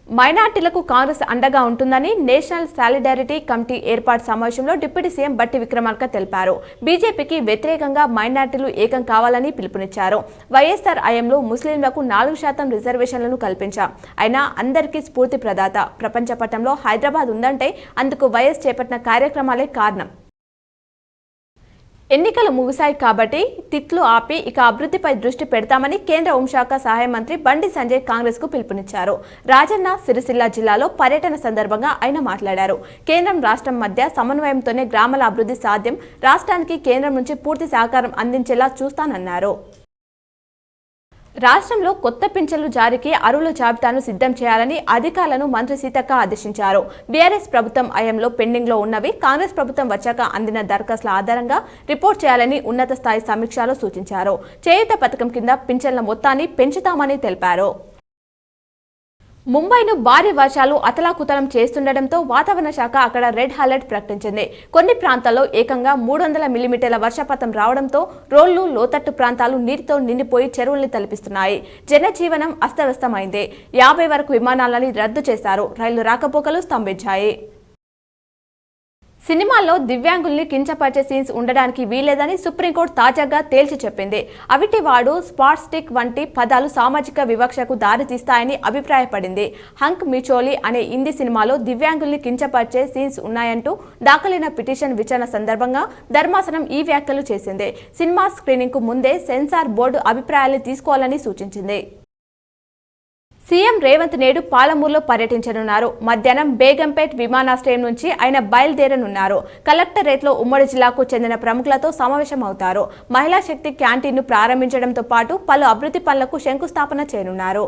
మైనార్టీలకు కాంగ్రెస్ అండగా ఉంటుందని నేషనల్ సాలిడారిటీ కమిటీ ఏర్పాటు సమావేశంలో డిప్యూటీ సీఎం బట్టి విక్రమార్క తెలిపారు. బీజేపీకి వ్యతిరేకంగా మైనార్టీలు ఏకం కావాలని పిలుపునిచ్చారు. వైఎస్ఆర్ హయాంలో ముస్లింలకు 4% రిజర్వేషన్లను కల్పించాం. అయినా అందరికీ స్ఫూర్తి ప్రదాత. ప్రపంచ పటంలో హైదరాబాద్ ఉందంటే అందుకు వైఎస్ చేపట్టిన కార్యక్రమాలే కారణం. ఎన్నికలు ముగిశాయి కాబట్టి తిట్లు ఆపి ఇక అభివృద్ధిపై దృష్టి పెడతామని కేంద్ర హోంశాఖ సహాయ మంత్రి బండి సంజయ్ కాంగ్రెస్ కు పిలుపునిచ్చారు. రాజన్న సిరిసిల్ల జిల్లాలో పర్యటన సందర్భంగా ఆయన మాట్లాడారు. కేంద్రం రాష్ట్రం మధ్య సమన్వయంతోనే గ్రామాల అభివృద్ధి సాధ్యం. రాష్ట్రానికి కేంద్రం నుంచి పూర్తి సహకారం అందించేలా చూస్తానన్నారు. రాష్ట్రంలో కొత్త పింఛన్లు జారీకి అర్హుల జాబితాను సిద్ధం చేయాలని అధికారులను మంత్రి సీతక్క ఆదేశించారు. బీఆర్ఎస్ ప్రభుత్వం హయాంలో పెండింగ్లో ఉన్నవి కాంగ్రెస్ ప్రభుత్వం వచ్చాక అందిన దరఖాస్తుల ఆధారంగా రిపోర్ట్ చేయాలని ఉన్నత స్థాయి సమీక్షలో సూచించారు. చేయూత పథకం కింద పింఛన్ల మొత్తాన్ని పెంచుతామని తెలిపారు. ముంబైను భారీ వర్షాలు అతలాకుతలం చేస్తుండటంతో వాతావరణ శాఖ అక్కడ రెడ్ అలర్ట్ ప్రకటించింది. కొన్ని ప్రాంతాల్లో ఏకంగా 300 మిల్లీమీటర్ల వర్షపాతం రావడంతో రోడ్లు, లోతట్టు ప్రాంతాలు నీటితో నిండిపోయి చెరువుల్ని తలపిస్తున్నాయి. జనజీవనం అస్తవ్యస్తమైంది. 50 వరకు విమానాలని రద్దు చేశారు. రైళ్లు రాకపోకలు స్తంభించాయి. సినిమాల్లో దివ్యాంగుల్ని కించపరిచే సీన్స్ ఉండడానికి వీల్లేదని సుప్రీంకోర్టు తాజాగా తేల్చి చెప్పింది. అవిటివాడు, స్పాట్స్టిక్ వంటి పదాలు సామాజిక వివక్షకు దారితీస్తాయని అభిప్రాయపడింది. హంక్ మిచోలి అనే హిందీ సినిమాలో దివ్యాంగుల్ని కించపరిచే సీన్స్ ఉన్నాయంటూ దాఖలైన పిటిషన్ విచారణ సందర్భంగా ధర్మాసనం ఈ వ్యాఖ్యలు చేసింది. సినిమా స్క్రీనింగ్ కు ముందే సెన్సార్ బోర్డు అభిప్రాయాల్ని తీసుకోవాలని సూచించింది. సీఎం రేవంత్ నేడు పాలమూరులో పర్యటించనున్నారు. మధ్యాహ్నం బేగంపేట్ విమానాశ్రయం నుంచి ఆయన బయలుదేరనున్నారు. కలెక్టరేట్లో ఉమ్మడి జిల్లాకు చెందిన ప్రముఖులతో సమావేశమవుతారు. మహిళా శక్తి క్యాంటీన్ను ప్రారంభించడంతో పాటు పలు అభివృద్ధి పనులకు శంకుస్థాపన చేయనున్నారు.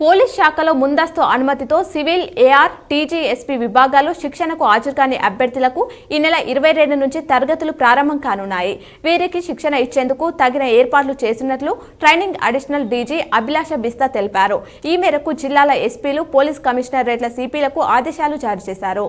పోలీస్ శాఖలో ముందస్తు అనుమతితో సివిల్, ఏఆర్, టీజీఎస్పీ విభాగాల్లో శిక్షణకు హాజరుకాని అభ్యర్థులకు ఈ నెల 22 నుంచి తరగతులు ప్రారంభం కానున్నాయి. వీరికి శిక్షణ ఇచ్చేందుకు తగిన ఏర్పాట్లు చేసినట్లు ట్రైనింగ్ అడిషనల్ డీజీ అభిలాష బిస్తా తెలిపారు. ఈ మేరకు జిల్లాల ఎస్పీలు, పోలీస్ కమిషనరేట్ల సిపిలకు ఆదేశాలు జారీ చేశారు.